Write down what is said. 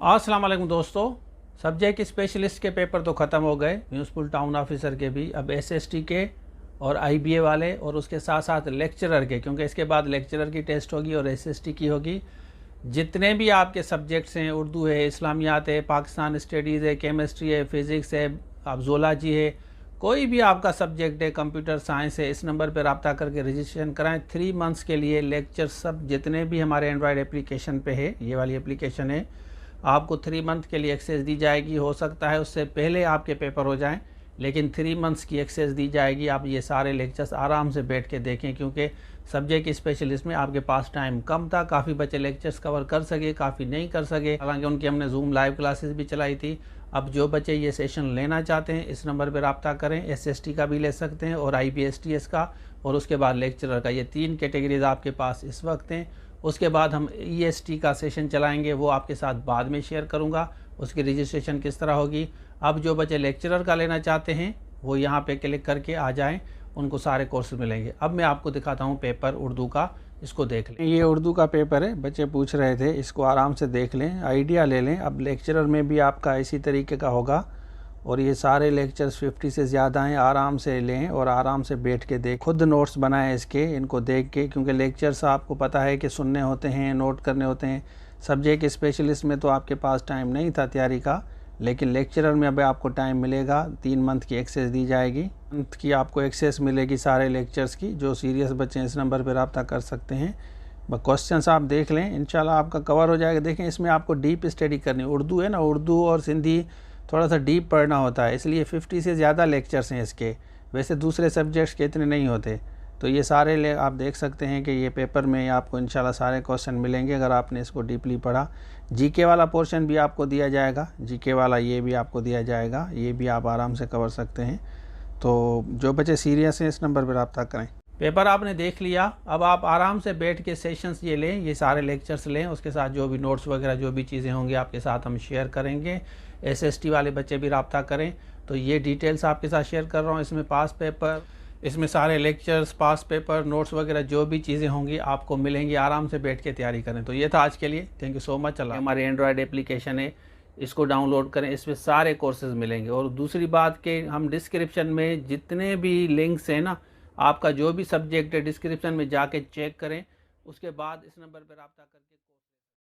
अस्सलाम वालेकुम दोस्तों। सब्जेक्ट स्पेशलिस्ट के पेपर तो ख़त्म हो गए, म्यूनसिपल टाउन ऑफिसर के भी। अब एसएसटी के और आईबीए वाले और उसके साथ साथ लेक्चरर के, क्योंकि इसके बाद लेक्चरर की टेस्ट होगी और एसएसटी की होगी। जितने भी आपके सब्जेक्ट्स हैं, उर्दू है, इस्लामियात है, पाकिस्तान स्टडीज़ है, केमिस्ट्री है, फ़िज़िक्स है, आप ज़ूलॉजी है, कोई भी आपका सब्जेक्ट है, कंप्यूटर साइंस है, इस नंबर पर रब्ता करके रजिस्ट्रेशन कराएं। 3 मंथ्स के लिए लेक्चर सब जितने भी हमारे एंड्रॉयड एप्लीकेशन पे है, ये वाली एप्लीकेशन है, आपको 3 मंथ के लिए एक्सेस दी जाएगी। हो सकता है उससे पहले आपके पेपर हो जाएं, लेकिन 3 मंथ्स की एक्सेस दी जाएगी। आप ये सारे लेक्चर्स आराम से बैठ के देखें, क्योंकि सब्जेक्ट स्पेशलिस्ट में आपके पास टाइम कम था। काफ़ी बच्चे लेक्चर्स कवर कर सके, काफ़ी नहीं कर सके, हालांकि उनकी हमने जूम लाइव क्लासेस भी चलाई थी। अब जो बच्चे ये सेशन लेना चाहते हैं, इस नंबर पर रब्ता करें। एसएसटी का भी ले सकते हैं और आईबीएसटीएस का, और उसके बाद लेक्चरर का। ये 3 कैटेगरीज आपके पास इस वक्त हैं। उसके बाद हम ईएसटी का सेशन चलाएंगे, वो आपके साथ बाद में शेयर करूंगा, उसकी रजिस्ट्रेशन किस तरह होगी। अब जो बच्चे लेक्चरर का लेना चाहते हैं वो यहाँ पे क्लिक करके आ जाएं, उनको सारे कोर्स मिलेंगे। अब मैं आपको दिखाता हूँ पेपर उर्दू का, इसको देख लें। ये उर्दू का पेपर है, बच्चे पूछ रहे थे, इसको आराम से देख लें, आइडिया ले लें। अब लेक्चरर में भी आपका इसी तरीके का होगा, और ये सारे लेक्चर्स 50 से ज़्यादा हैं। आराम से लें और आराम से बैठ के देख, खुद नोट्स बनाएं इसके, इनको देख के, क्योंकि लेक्चर्स आपको पता है कि सुनने होते हैं, नोट करने होते हैं। सब्जेक्ट स्पेशलिस्ट में तो आपके पास टाइम नहीं था तैयारी का, लेकिन लेक्चरर में अब आपको टाइम मिलेगा। 3 मंथ की एक्सेस दी जाएगी, मंथ की आपको एक्सेस मिलेगी सारे लेक्चर्स की। जो सीरियस बच्चे हैं इस नंबर पर रब्ता कर सकते हैं। क्वेश्चंस आप देख लें, इंशाल्लाह आपका कवर हो जाएगा। देखें, इसमें आपको डीप स्टडी करनी, उर्दू है ना, उर्दू और सिंधी थोड़ा सा डीप पढ़ना होता है, इसलिए 50 से ज़्यादा लेक्चर्स हैं इसके। वैसे दूसरे सब्जेक्ट्स के इतने नहीं होते। तो ये सारे आप देख सकते हैं कि ये पेपर में आपको इंशाल्लाह सारे क्वेश्चन मिलेंगे अगर आपने इसको डीपली पढ़ा। जीके वाला पोर्शन भी आपको दिया जाएगा, जीके वाला ये भी आपको दिया जाएगा, ये भी आप आराम से कवर सकते हैं। तो जो बच्चे सीरियस हैं इस नंबर पर रब्ता करें। पेपर आपने देख लिया, अब आप आराम से बैठ के सेशंस ये लें, ये सारे लेक्चर्स लें, उसके साथ जो भी नोट्स वगैरह जो भी चीज़ें होंगी आपके साथ हम शेयर करेंगे। एसएसटी वाले बच्चे भी रब्ता करें। तो ये डिटेल्स आपके साथ शेयर कर रहा हूँ। इसमें पास पेपर, इसमें सारे लेक्चर्स, पास पेपर, नोट्स वगैरह जो भी चीज़ें होंगी आपको मिलेंगी। आराम से बैठ के तैयारी करें। तो ये था आज के लिए, थैंक यू सो मच। अल्लाह। हमारी एंड्रॉयड एप्लीकेशन है, इसको डाउनलोड करें, इसमें सारे कोर्सेज मिलेंगे। और दूसरी बात कि हम डिस्क्रिप्शन में जितने भी लिंक्स हैं ना, आपका जो भी सब्जेक्ट है डिस्क्रिप्शन में जाके चेक करें, उसके बाद इस नंबर पर रब्ता करके